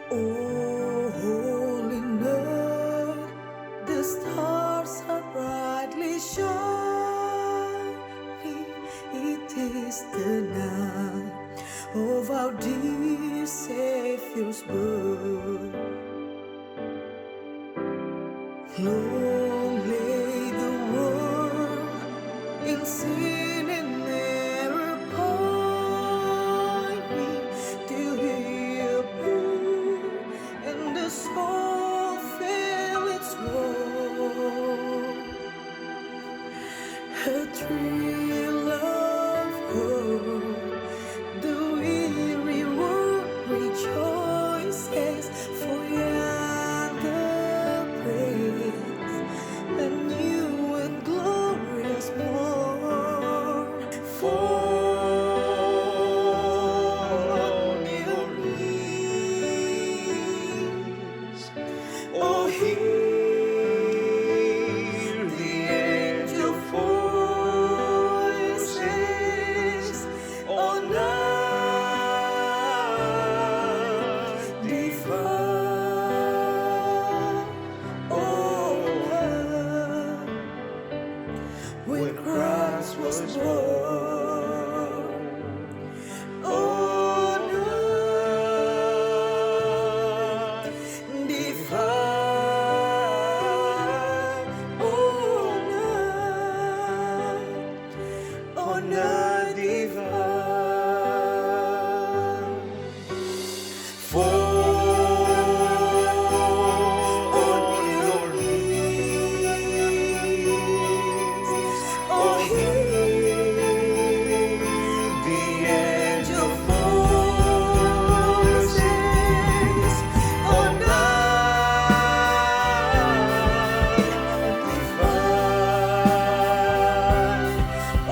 Oh, holy night, the stars are brightly shining. It is the night of our dear Savior's birth. Long lay the world in sin and error pining, till He appeared, and the soul felt its woe. A thrill of hope, the weary world rejoices, for yonder praise a new and glorious morn. Fall on your knees, oh, hear the angel voices on night divine. Oh, night when Christ was born. Oh, night divine. Oh, night divine. Fall on your knees, oh, hear the angel voices on night divine.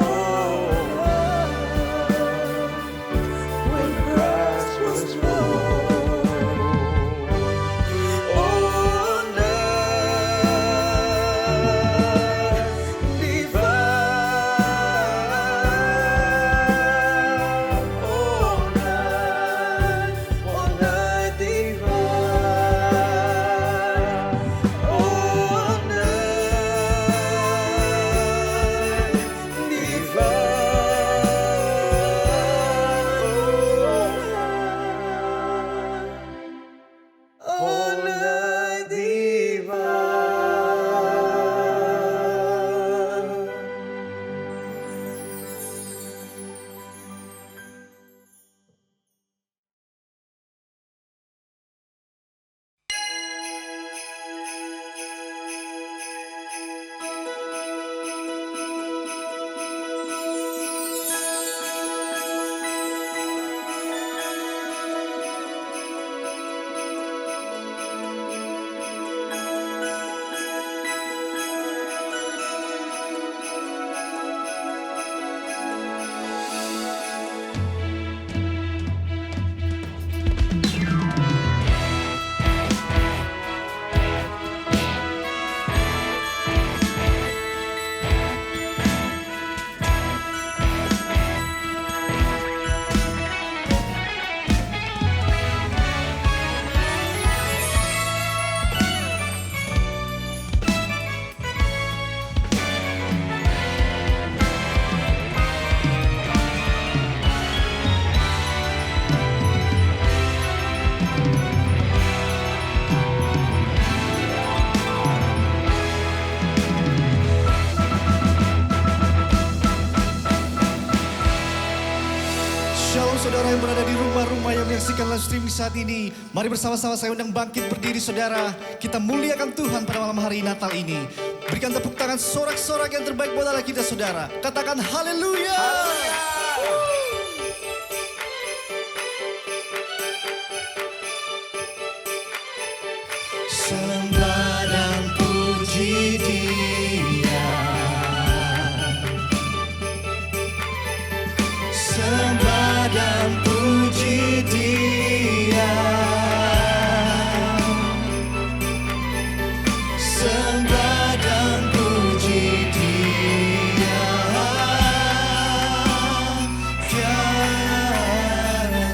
Oh, when Christ was born. Oh, night divine. Oh, night divine. Oh, night divine. Oh, night divine. Shalom saudara yang berada di rumah-rumah yang menyaksikan live streaming saat ini. Mari bersama-sama saya undang bangkit berdiri saudara. Kita muliakan Tuhan pada malam hari Natal ini. Berikan tepuk tangan sorak-sorak yang terbaik buat Allah kita saudara. Katakan haleluya. Sembah dan puji Dia. Sembah dan puji Dia. Sembah dan puji Dia. Tiada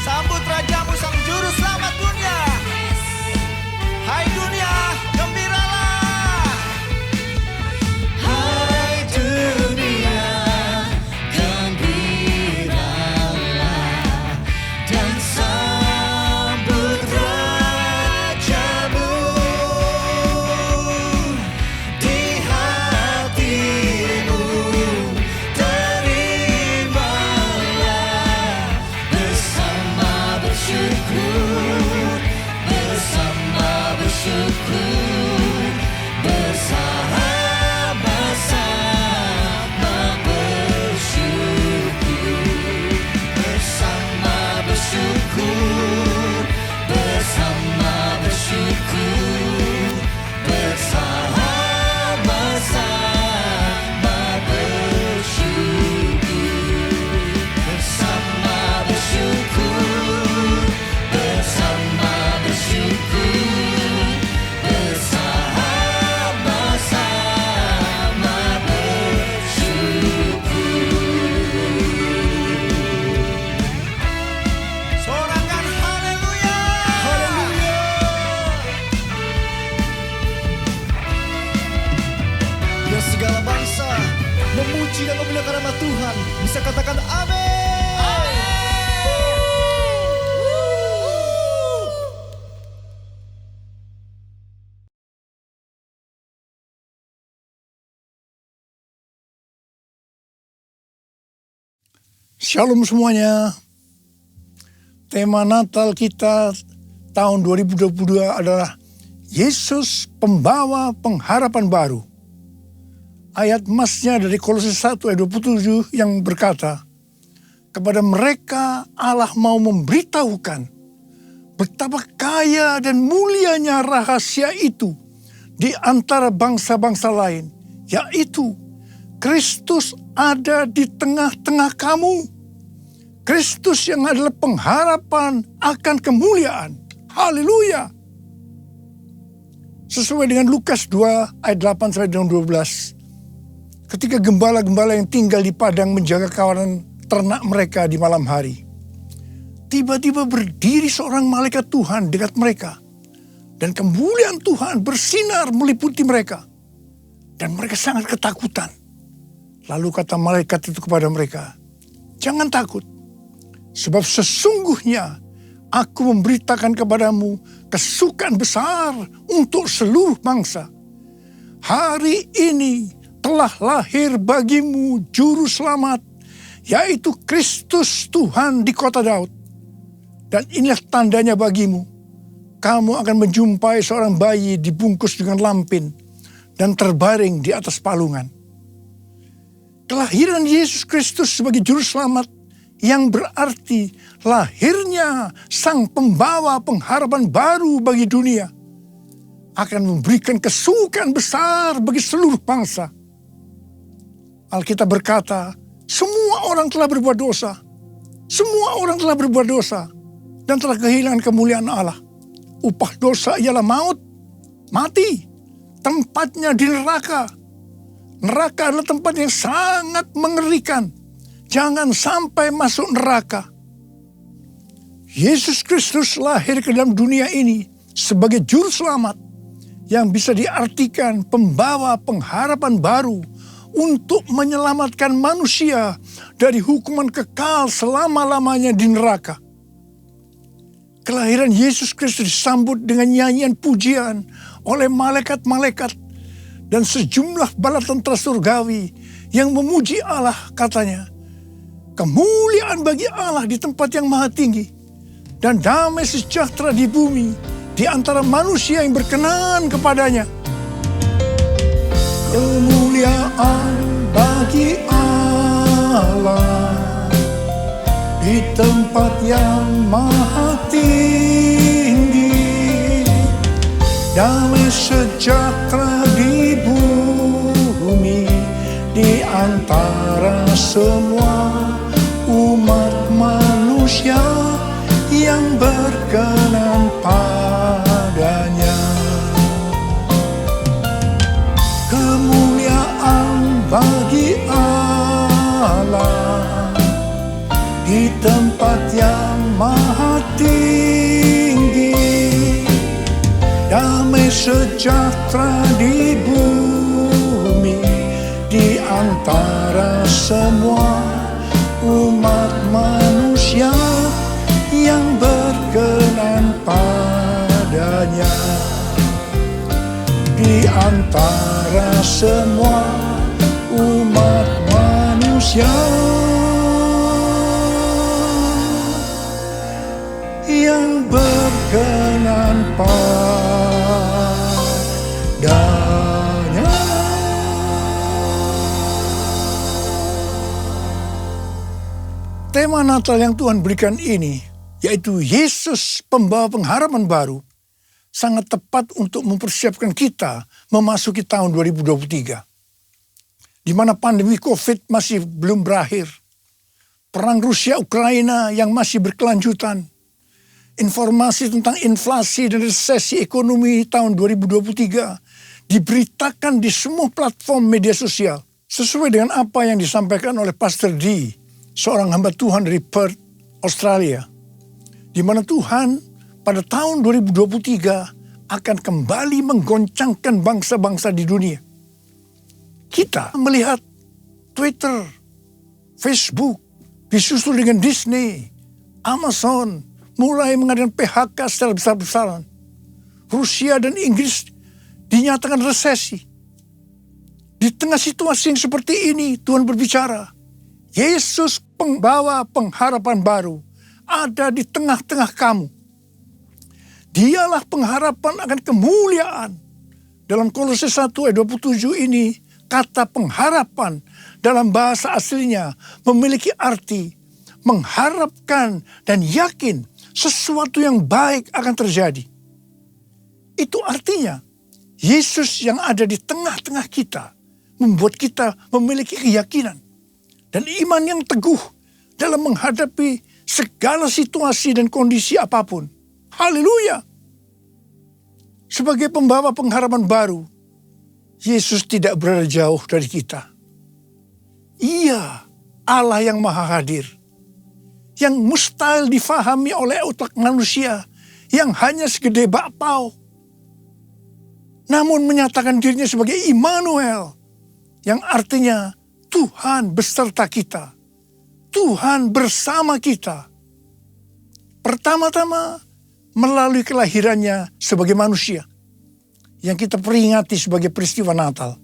Sambut rajamu sang juru selamat dunia. Hai dunia, gembiralah. Hai dunia, gembiralah dan sambut rajamu. Di hatimu terimalah bersama bersyukur, bersama bersyukur, bersama-sama bersyukur, bersama bersyukur, bersama bersyukur, bersama-sama bersyukur, bersama bersyukur, bersama bersyukur, bersama-sama bersyukur. Sorakan haleluya. Haleluya. Biar segala bangsa memuji dan memuliakan nama Tuhan. Bisa katakan amin. Shalom semuanya. Tema Natal kita tahun 2022 adalah Yesus pembawa pengharapan baru. Ayat emasnya dari Kolose 1 ayat 27 yang berkata, kepada mereka Allah mau memberitahukan betapa kaya dan mulianya rahasia itu di antara bangsa-bangsa lain, yaitu Kristus ada di tengah-tengah kamu. Kristus yang adalah pengharapan akan kemuliaan. Haleluya. Sesuai dengan Lukas 2 ayat 8 sampai dengan 12. Ketika gembala-gembala yang tinggal di padang menjaga kawanan ternak mereka di malam hari, tiba-tiba berdiri seorang malaikat Tuhan dekat mereka. Dan kemuliaan Tuhan bersinar meliputi mereka. Dan mereka sangat ketakutan. Lalu kata malaikat itu kepada mereka, jangan takut. Sebab sesungguhnya aku memberitakan kepadamu kesukaan besar untuk seluruh bangsa. Hari ini telah lahir bagimu juru selamat, yaitu Kristus Tuhan di kota Daud. Dan inilah tandanya bagimu. Kamu akan menjumpai seorang bayi dibungkus dengan lampin dan terbaring di atas palungan. Kelahiran Yesus Kristus sebagai juru selamat yang berarti lahirnya sang pembawa pengharapan baru bagi dunia akan memberikan kesukaan besar bagi seluruh bangsa. Alkitab berkata, semua orang telah berbuat dosa. Semua orang telah berbuat dosa dan telah kehilangan kemuliaan Allah. Upah dosa ialah maut, mati. Tempatnya di neraka. Neraka adalah tempat yang sangat mengerikan. Jangan sampai masuk neraka. Yesus Kristus lahir ke dalam dunia ini sebagai juru selamat yang bisa diartikan pembawa pengharapan baru untuk menyelamatkan manusia dari hukuman kekal selama-lamanya di neraka. Kelahiran Yesus Kristus disambut dengan nyanyian pujian oleh malaikat-malaikat dan sejumlah bala tentara surgawi yang memuji Allah, katanya, kemuliaan bagi Allah di tempat yang maha tinggi dan damai sejahtera di bumi di antara manusia yang berkenan kepadanya. Kemuliaan bagi Allah di tempat yang maha tinggi, damai sejahtera di bumi di antara semua umat manusia yang berkenan padanya. sejahtera di bumi di antara semua umat manusia yang berkenan padanya. Di antara semua umat manusia yang berkenan padanya. Tema Natal yang Tuhan berikan ini, yaitu Yesus pembawa pengharapan baru, sangat tepat untuk mempersiapkan kita memasuki tahun 2023. Di mana pandemi COVID masih belum berakhir. Perang Rusia-Ukraina yang masih berkelanjutan. Informasi tentang inflasi dan resesi ekonomi tahun 2023 diberitakan di semua platform media sosial. Sesuai dengan apa yang disampaikan oleh Pastor D, seorang hamba Tuhan dari Perth, Australia. Di mana Tuhan pada tahun 2023 akan kembali menggoncangkan bangsa-bangsa di dunia. Kita melihat Twitter, Facebook, disusul dengan Disney, Amazon, mulai mengadakan PHK secara besar-besaran. Rusia dan Inggris dinyatakan resesi. Di tengah situasi yang seperti ini, Tuhan berbicara, Yesus pembawa pengharapan baru ada di tengah-tengah kamu. Dialah pengharapan akan kemuliaan. Dalam Kolose 1 ayat 27 ini, kata pengharapan dalam bahasa aslinya memiliki arti mengharapkan dan yakin sesuatu yang baik akan terjadi. Itu artinya Yesus yang ada di tengah-tengah kita membuat kita memiliki keyakinan dan iman yang teguh dalam menghadapi segala situasi dan kondisi apapun. Haleluya. Sebagai pembawa pengharapan baru, Yesus tidak berada jauh dari kita. Ia Allah yang maha hadir, yang mustahil difahami oleh otak manusia, yang hanya segede bakpao. Namun menyatakan dirinya sebagai Immanuel, yang artinya Tuhan beserta kita. Tuhan bersama kita. Pertama-tama melalui kelahirannya sebagai manusia yang kita peringati sebagai peristiwa Natal.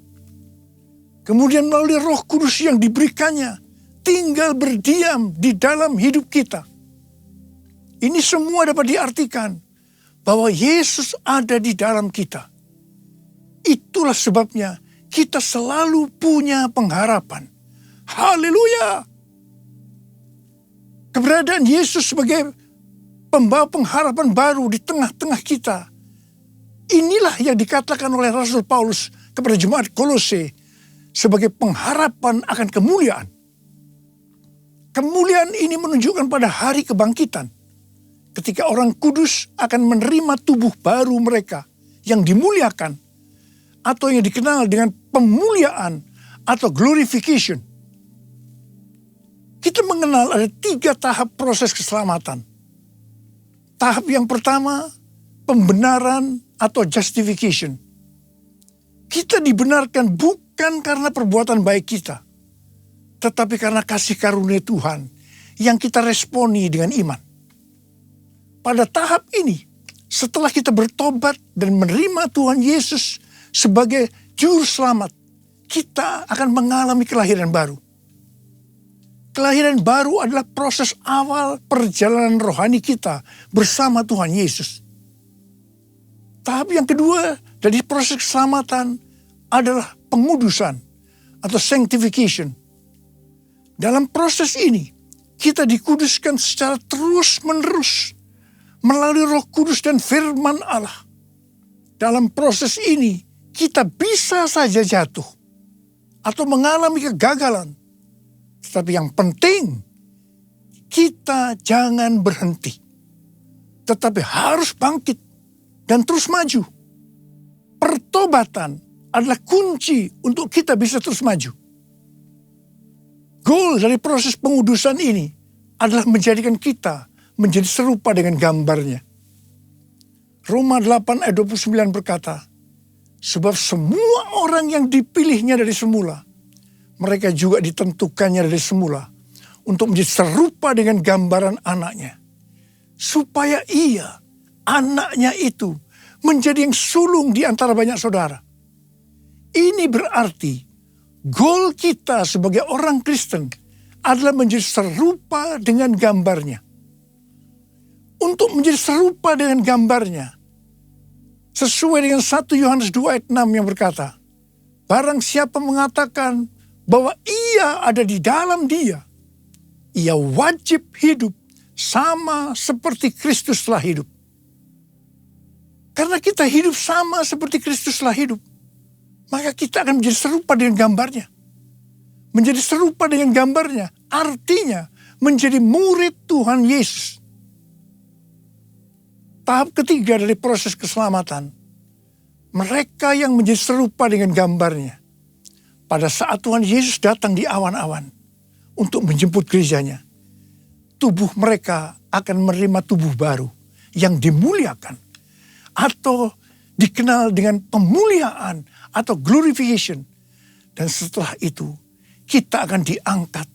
Kemudian melalui Roh Kudus yang diberikannya tinggal berdiam di dalam hidup kita. Ini semua dapat diartikan bahwa Yesus ada di dalam kita. Itulah sebabnya kita selalu punya pengharapan. Haleluya! Keberadaan Yesus sebagai pembawa pengharapan baru di tengah-tengah kita. Inilah yang dikatakan oleh Rasul Paulus kepada jemaat Kolose sebagai pengharapan akan kemuliaan. Kemuliaan ini menunjukkan pada hari kebangkitan, ketika orang kudus akan menerima tubuh baru mereka yang dimuliakan, atau yang dikenal dengan pemuliaan atau glorification. Kita mengenal ada 3 tahap proses keselamatan. Tahap yang pertama, pembenaran atau justification. Kita dibenarkan bukan karena perbuatan baik kita, tetapi karena kasih karunia Tuhan yang kita responi dengan iman. Pada tahap ini, setelah kita bertobat dan menerima Tuhan Yesus sebagai juru selamat, kita akan mengalami kelahiran baru. Kelahiran baru adalah proses awal perjalanan rohani kita bersama Tuhan Yesus. Tahap yang kedua dari proses keselamatan adalah pengudusan atau sanctification. Dalam proses ini, kita dikuduskan secara terus-menerus melalui Roh Kudus dan firman Allah. Dalam proses ini, kita bisa saja jatuh atau mengalami kegagalan. Tetapi yang penting, kita jangan berhenti. Tetapi harus bangkit dan terus maju. Pertobatan adalah kunci untuk kita bisa terus maju. Goal dari proses pengudusan ini adalah menjadikan kita menjadi serupa dengan gambarnya. Roma 8 ayat 29 berkata, sebab semua orang yang dipilihnya dari semula, mereka juga ditentukannya dari semula untuk menjadi serupa dengan gambaran anaknya. Supaya ia, anaknya itu, menjadi yang sulung di antara banyak saudara. Ini berarti goal kita sebagai orang Kristen adalah menjadi serupa dengan gambarnya. Untuk menjadi serupa dengan gambarnya, sesuai dengan 1 Yohanes 2 ayat 6 yang berkata, barang siapa mengatakan bahwa ia ada di dalam dia, ia wajib hidup sama seperti Kristus telah hidup. Karena kita hidup sama seperti Kristus telah hidup, maka kita akan menjadi serupa dengan gambarnya. Menjadi serupa dengan gambarnya artinya menjadi murid Tuhan Yesus. Tahap ketiga dari proses keselamatan, mereka yang menjadi serupa dengan gambarnya. Pada saat Tuhan Yesus datang di awan-awan untuk menjemput gerejanya, tubuh mereka akan menerima tubuh baru yang dimuliakan atau dikenal dengan pemuliaan atau glorification. Dan setelah itu kita akan diangkat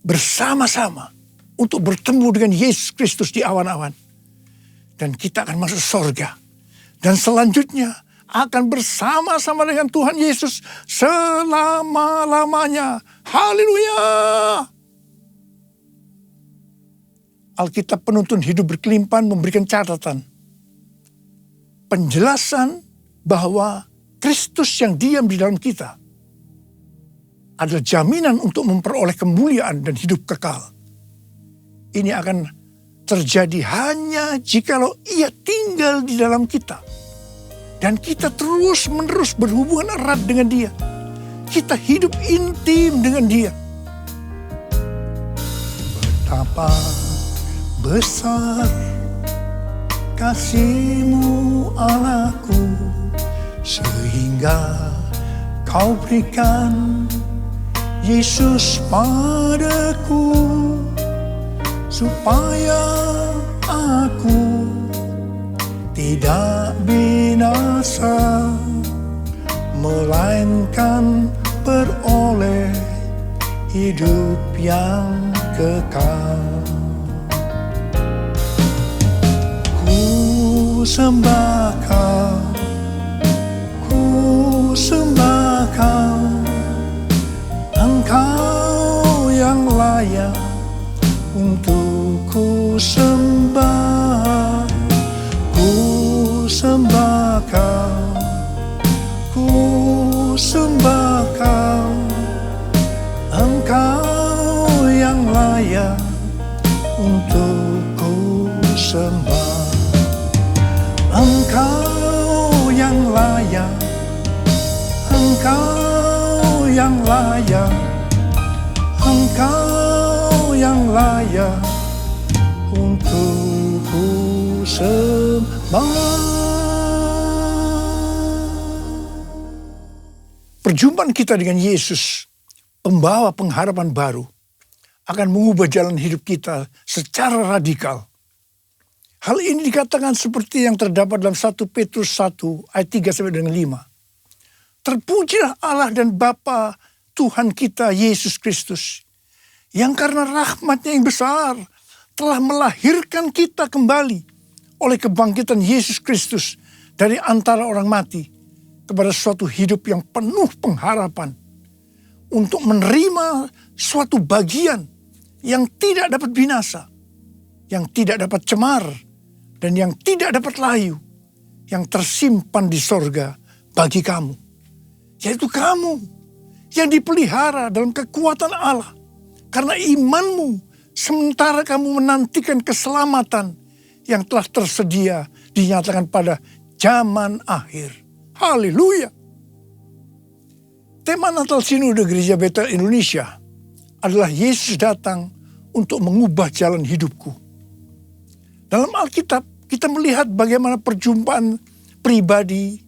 bersama-sama untuk bertemu dengan Yesus Kristus di awan-awan. Dan kita akan masuk surga. Dan selanjutnya akan bersama-sama dengan Tuhan Yesus selama-lamanya. Haleluya! Alkitab Penuntun Hidup Berkelimpahan memberikan catatan. Penjelasan bahwa Kristus yang diam di dalam kita adalah jaminan untuk memperoleh kemuliaan dan hidup kekal. Ini akan terjadi hanya jikalau ia tinggal di dalam kita. Dan kita terus-menerus berhubungan erat dengan dia. Kita hidup intim dengan dia. Betapa besar kasih-Mu Allahku, sehingga Kau berikan Yesus padaku, supaya aku tidak binasa, melainkan beroleh hidup yang kekal. Ku sembah Kau, ku sembah Kau, Engkau yang layak untuk ku sembah. Ku sembah Kau, ku sembah Kau, Engkau yang layak untuk ku sembah. Engkau yang layak, Engkau yang layak, Engkau yang layak untuk ku sembah. Perjumpaan kita dengan Yesus, pembawa pengharapan baru, akan mengubah jalan hidup kita secara radikal. Hal ini dikatakan seperti yang terdapat dalam 1 Petrus 1 ayat 3 sampai dengan 5. Terpujilah Allah dan Bapa Tuhan kita Yesus Kristus, yang karena rahmat-Nya yang besar telah melahirkan kita kembali oleh kebangkitan Yesus Kristus dari antara orang mati kepada suatu hidup yang penuh pengharapan, untuk menerima suatu bagian yang tidak dapat binasa, yang tidak dapat cemar, dan yang tidak dapat layu, yang tersimpan di sorga bagi kamu. Yaitu kamu yang dipelihara dalam kekuatan Allah karena imanmu, sementara kamu menantikan keselamatan yang telah tersedia dinyatakan pada zaman akhir. Haleluya! Tema Natal Sinode Gereja Betel Indonesia adalah Yesus datang untuk mengubah jalan hidupku. Dalam Alkitab kita melihat bagaimana perjumpaan pribadi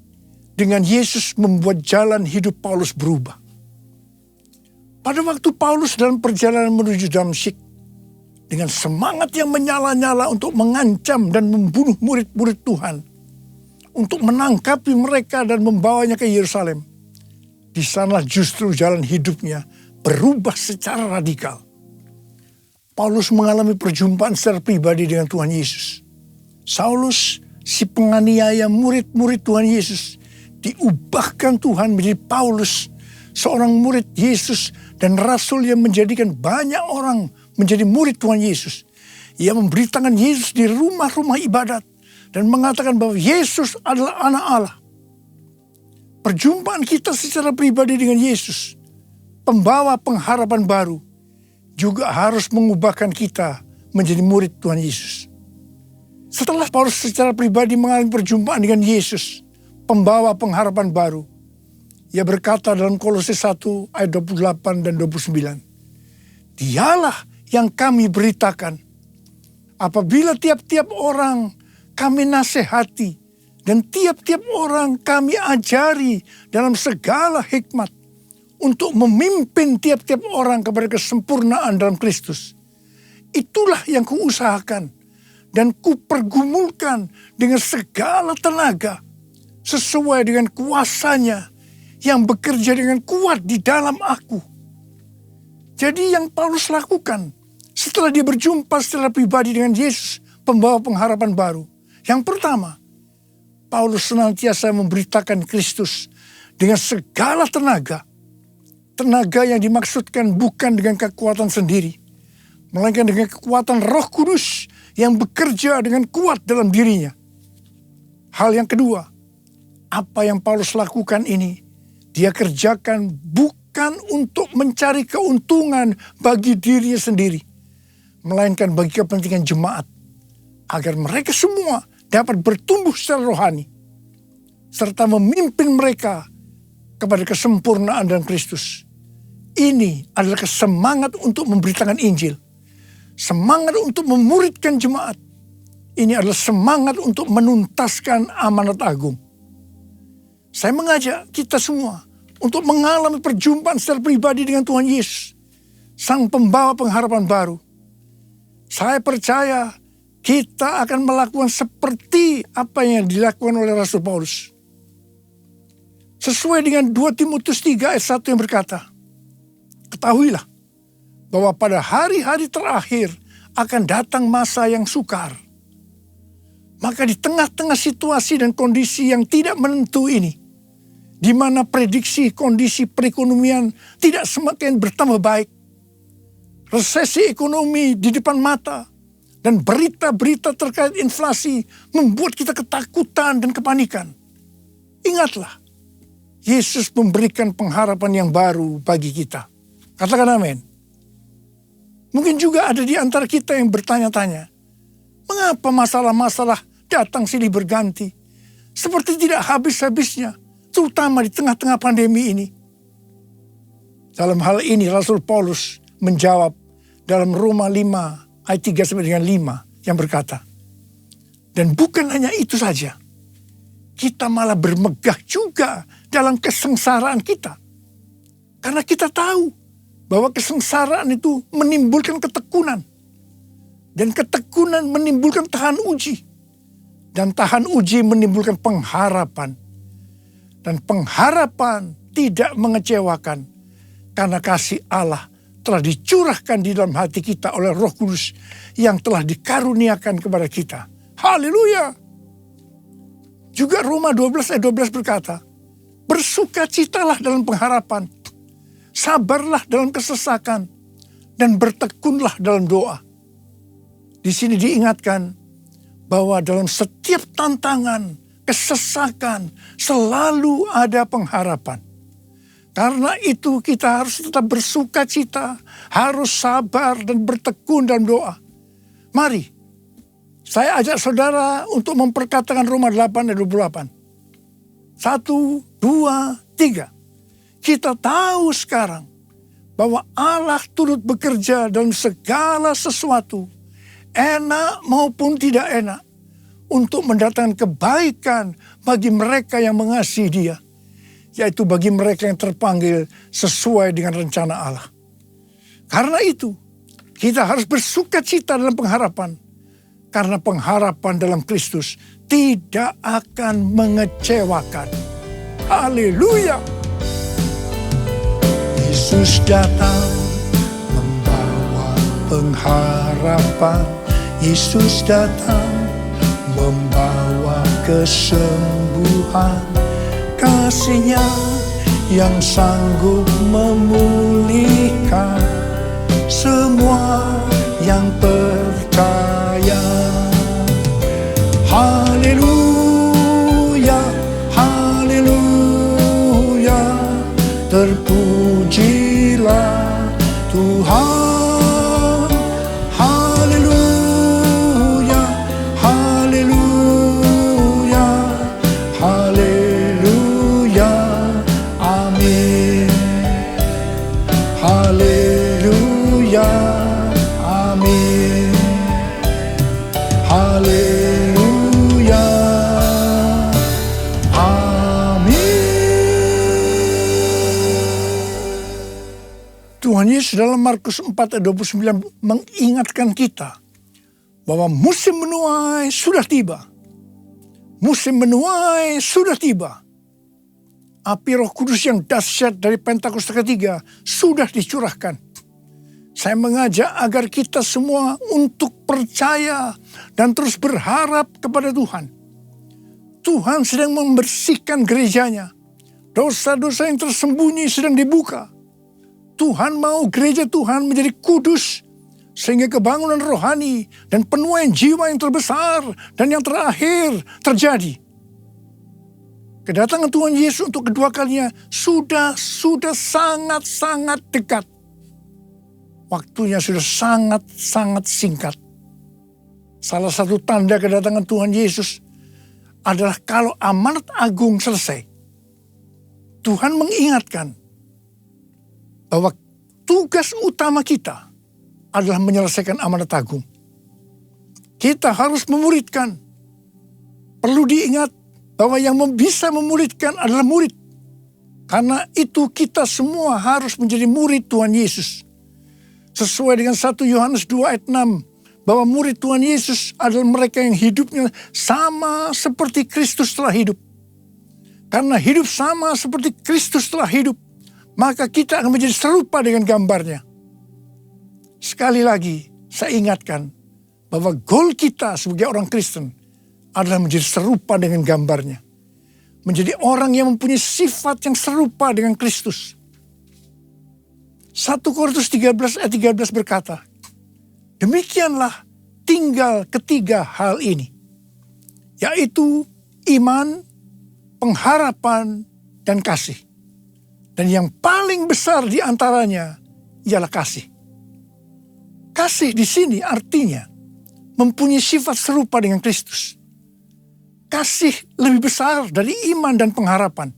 dengan Yesus membuat jalan hidup Paulus berubah. Pada waktu Paulus dalam perjalanan menuju Damsyik, dengan semangat yang menyala-nyala untuk mengancam dan membunuh murid-murid Tuhan, untuk menangkapi mereka dan membawanya ke Yerusalem. Di sana justru jalan hidupnya berubah secara radikal. Paulus mengalami perjumpaan secara pribadi dengan Tuhan Yesus. Saulus, si penganiaya murid-murid Tuhan Yesus, diubahkan Tuhan menjadi Paulus, seorang murid Yesus dan rasul yang menjadikan banyak orang menjadi murid Tuhan Yesus. Ia memberitakan Yesus di rumah-rumah ibadat dan mengatakan bahwa Yesus adalah anak Allah. Perjumpaan kita secara pribadi dengan Yesus, pembawa pengharapan baru, juga harus mengubahkan kita menjadi murid Tuhan Yesus. Setelah Paulus secara pribadi mengalami perjumpaan dengan Yesus, pembawa pengharapan baru, ia berkata dalam Kolose 1 ayat 28 dan 29, Dialah yang kami beritakan, apabila tiap-tiap orang kami nasihati, dan tiap-tiap orang kami ajari dalam segala hikmat, untuk memimpin tiap-tiap orang kepada kesempurnaan dalam Kristus. Itulah yang kuusahakan dan kupergumulkan dengan segala tenaga, sesuai dengan kuasanya yang bekerja dengan kuat di dalam aku. Jadi yang Paulus lakukan setelah dia berjumpa secara pribadi dengan Yesus, pembawa pengharapan baru. Yang pertama, Paulus senantiasa memberitakan Kristus dengan segala tenaga. Tenaga yang dimaksudkan bukan dengan kekuatan sendiri, melainkan dengan kekuatan Roh Kudus yang bekerja dengan kuat dalam dirinya. Hal yang kedua, apa yang Paulus lakukan ini, dia kerjakan bukan untuk mencari keuntungan bagi dirinya sendiri, melainkan bagi kepentingan jemaat, agar mereka semua dapat bertumbuh secara rohani, serta memimpin mereka kepada kesempurnaan dalam Kristus. Ini adalah semangat untuk memberitakan Injil, semangat untuk memuridkan jemaat. Ini adalah semangat untuk menuntaskan amanat agung. Saya mengajak kita semua untuk mengalami perjumpaan secara pribadi dengan Tuhan Yesus, Sang Pembawa pengharapan baru. Saya percaya kita akan melakukan seperti apa yang dilakukan oleh Rasul Paulus. Sesuai dengan 2 Timotius 3 ayat 1 yang berkata, Ketahuilah bahwa pada hari-hari terakhir akan datang masa yang sukar. Maka di tengah-tengah situasi dan kondisi yang tidak menentu ini, di mana prediksi kondisi perekonomian tidak semakin bertambah baik, resesi ekonomi di depan mata, dan berita-berita terkait inflasi membuat kita ketakutan dan kepanikan. Ingatlah, Yesus memberikan pengharapan yang baru bagi kita. Katakan amin. Mungkin juga ada di antara kita yang bertanya-tanya, mengapa masalah-masalah datang silih berganti, seperti tidak habis-habisnya, terutama di tengah-tengah pandemi ini. Dalam hal ini Rasul Paulus menjawab dalam Roma 5 ayat 3 sampai dengan 5 yang berkata, dan bukan hanya itu saja, kita malah bermegah juga dalam kesengsaraan kita. Karena kita tahu bahwa kesengsaraan itu menimbulkan ketekunan. Dan ketekunan menimbulkan tahan uji. Dan tahan uji menimbulkan pengharapan. Dan pengharapan tidak mengecewakan. Karena kasih Allah telah dicurahkan di dalam hati kita oleh Roh Kudus yang telah dikaruniakan kepada kita. Haleluya. Juga Roma 12 ayat 12 berkata, bersukacitalah dalam pengharapan, sabarlah dalam kesesakan, dan bertekunlah dalam doa. Di sini diingatkan bahwa dalam setiap tantangan, kesesakan, selalu ada pengharapan. Karena itu kita harus tetap bersukacita, harus sabar dan bertekun dalam doa. Mari, saya ajak saudara untuk memperkatakan Roma 8 ayat 28. 1, 2, 3. Kita tahu sekarang bahwa Allah turut bekerja dalam segala sesuatu, enak maupun tidak enak, untuk mendatangkan kebaikan bagi mereka yang mengasihi Dia, yaitu bagi mereka yang terpanggil sesuai dengan rencana Allah. Karena itu, kita harus bersukacita dalam pengharapan, karena pengharapan dalam Kristus tidak akan mengecewakan. Haleluya. Yesus datang membawa pengharapan. Yesus datang membawa kesembuhan. Kasih-Nya yang sanggup memulihkan semua yang percaya. Haleluya, haleluya, terpujilah Tuhan. Haleluya, haleluya, haleluya, amin. Haleluya, amin. Haleluya, amin. Tuhan Yesus dalam Markus 4 ayat 29 mengingatkan kita bahwa musim menuai sudah tiba. Musim menuai sudah tiba. Api Roh Kudus yang dahsyat dari Pentakosta ketiga sudah dicurahkan. Saya mengajak agar kita semua untuk percaya dan terus berharap kepada Tuhan. Tuhan sedang membersihkan gerejanya. Dosa-dosa yang tersembunyi sedang dibuka. Tuhan mau gereja Tuhan menjadi kudus, sehingga kebangunan rohani dan penuaian jiwa yang terbesar dan yang terakhir terjadi. Kedatangan Tuhan Yesus untuk kedua kalinya sudah sangat-sangat dekat. Waktunya sudah sangat-sangat singkat. Salah satu tanda kedatangan Tuhan Yesus adalah kalau amanat agung selesai. Tuhan mengingatkan bahwa tugas utama kita adalah menyelesaikan amanat agung. Kita harus memuridkan. Perlu diingat bahwa yang bisa memuridkan adalah murid. Karena itu kita semua harus menjadi murid Tuhan Yesus. Sesuai dengan 1 Yohanes 2 ayat 6. Bahwa murid Tuhan Yesus adalah mereka yang hidupnya sama seperti Kristus telah hidup. Karena hidup sama seperti Kristus telah hidup, maka kita akan menjadi serupa dengan gambarnya. Sekali lagi saya ingatkan bahwa goal kita sebagai orang Kristen adalah menjadi serupa dengan gambarnya. Menjadi orang yang mempunyai sifat yang serupa dengan Kristus. 1 Korintus 13 ayat 13 berkata, demikianlah tinggal ketiga hal ini, yaitu iman, pengharapan, dan kasih. Dan yang paling besar di antaranya ialah kasih. Kasih di sini artinya mempunyai sifat serupa dengan Kristus. Kasih lebih besar dari iman dan pengharapan.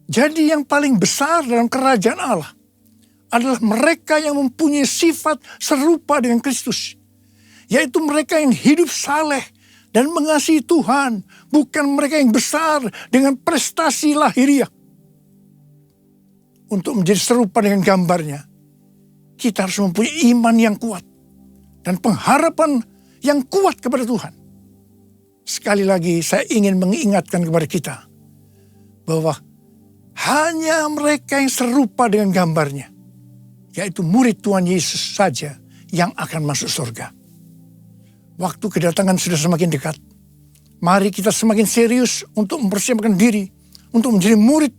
Jadi yang paling besar dalam kerajaan Allah adalah mereka yang mempunyai sifat serupa dengan Kristus. Yaitu mereka yang hidup saleh dan mengasihi Tuhan. Bukan mereka yang besar dengan prestasi lahiriah. Untuk menjadi serupa dengan gambarnya, kita harus mempunyai iman yang kuat. Dan pengharapan yang kuat kepada Tuhan. Sekali lagi saya ingin mengingatkan kepada kita. Bahwa hanya mereka yang serupa dengan gambarnya, yaitu murid Tuhan Yesus saja yang akan masuk surga. Waktu kedatangan sudah semakin dekat. Mari kita semakin serius untuk mempersiapkan diri. Untuk menjadi murid.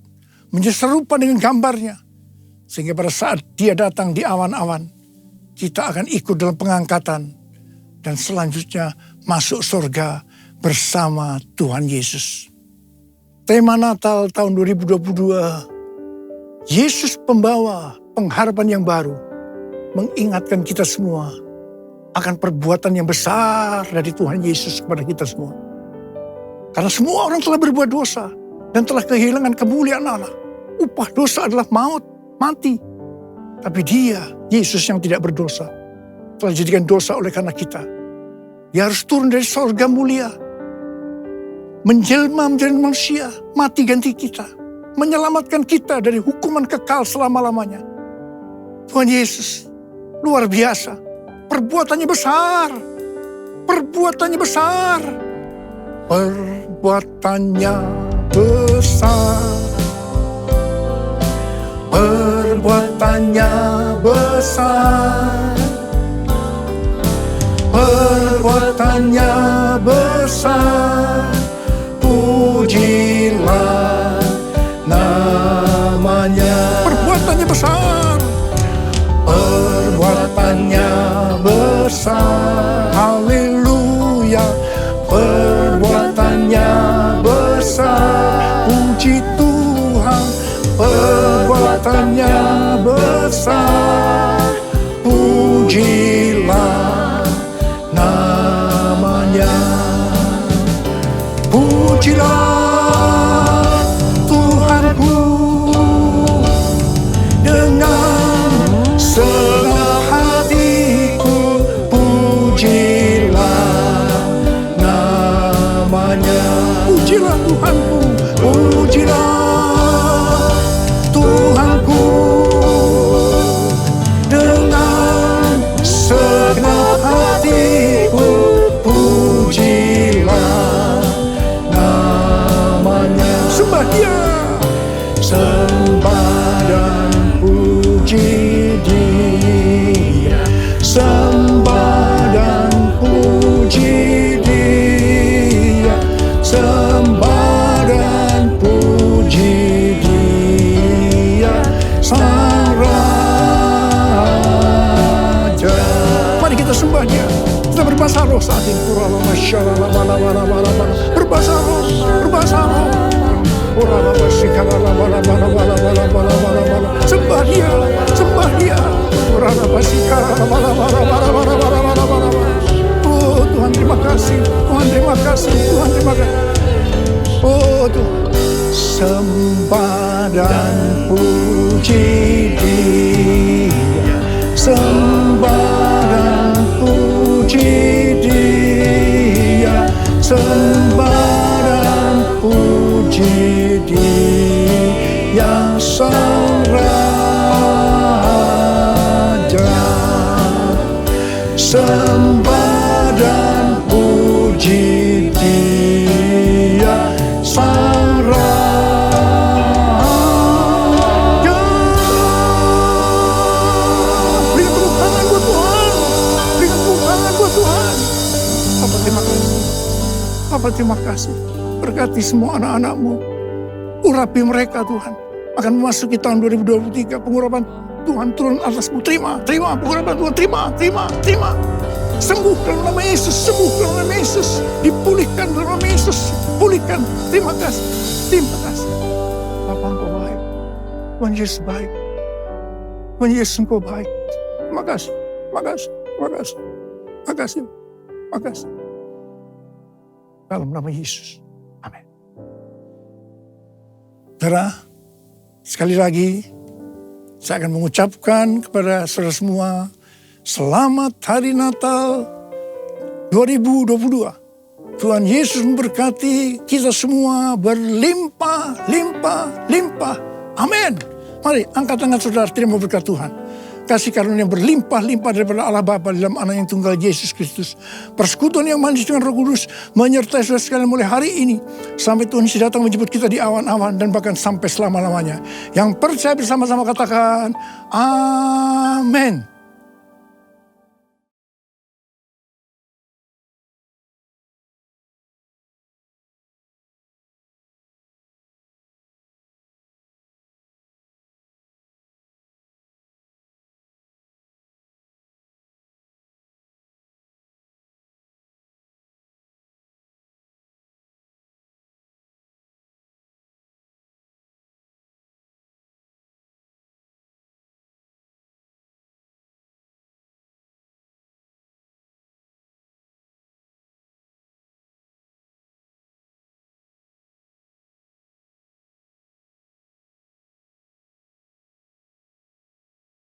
Menjadi serupa dengan gambarnya. Sehingga pada saat dia datang di awan-awan. Kita akan ikut dalam pengangkatan. Dan selanjutnya masuk surga bersama Tuhan Yesus. Tema Natal tahun 2022. Yesus pembawa pengharapan yang baru, mengingatkan kita semua akan perbuatan yang besar dari Tuhan Yesus kepada kita semua. Karena semua orang telah berbuat dosa dan telah kehilangan kemuliaan Allah. Upah dosa adalah maut, mati. Tapi dia, Yesus yang tidak berdosa, telah dijadikan dosa oleh karena kita. Dia harus turun dari sorga mulia, menjelma menjadi manusia, mati ganti kita, menyelamatkan kita dari hukuman kekal selama-lamanya. Tuhan Yesus luar biasa. Perbuatannya besar. Perbuatannya besar. perbuatannya besar. Perbuatannya besar. Perbuatannya besar. Pujilah namanya. Perbuatannya besar. Perbuatannya besar. Haleluya. Perbuatannya besar. Puji Tuhan. Perbuatannya besar. Pujilah namanya. Pujilah Tuhanku dengan segenap hatiku. Pujilah namanya. Pujilah Tuhanku. Pujilah Tuhanku dengan segenap hatiku. Pujilah namanya. Sembah Dia. Sembah dan puji Dia. Sembah dan puji Dia. Sembah dan puji Dia, Sang Raja. Mari kita sembah Dia. Kita berbahasa roh saat ini. Berbahasa roh, berbahasa roh. Sembah Dia, sembah Dia. Oh Tuhan, terima kasih. Tuhan, terima kasih. Tuhan, terima kasih. Oh Tuhan. Sembah dan puji Dia. Sembah dan puji Dia. Sembah dan puji Dia, Sang Raja. Sembah dan puji Dia, Sang Raja. Berikan tepuk tangan buat Tuhan. Berikan tepuk tangan buat Tuhan. Bapa, terima kasih. Bapa, terima kasih. Berkati semua anak-anak-Mu. Urapi mereka Tuhan. Akan memasuki tahun 2023. Pengurapan Tuhan turun atasmu. Terima pengurapan Tuhan. Terima. Sembuh dalam nama Yesus. Sembuh dalam nama Yesus. Dipulihkan dalam nama Yesus. Pulihkan. Terima kasih. Bapa, Engkau baik. Tuhan Yesus baik. Tuhan Yesus, Engkau baik. Terima kasih. Dalam nama Yesus. Amin. Saudara, sekali lagi saya akan mengucapkan kepada saudara semua, selamat Hari Natal 2022. Tuhan Yesus memberkati kita semua berlimpah. Amin. Mari angkat tangan saudara, terima berkat Tuhan. Kasih karunia yang berlimpah-limpah daripada Allah Bapa dalam Anak yang tunggal Yesus Kristus. Persekutuan yang manis dengan Roh Kudus menyertai saudara sekalian mulai hari ini sampai Tuhan Yesus datang menjemput kita di awan-awan dan bahkan sampai selama-lamanya. Yang percaya bersama-sama katakan amin.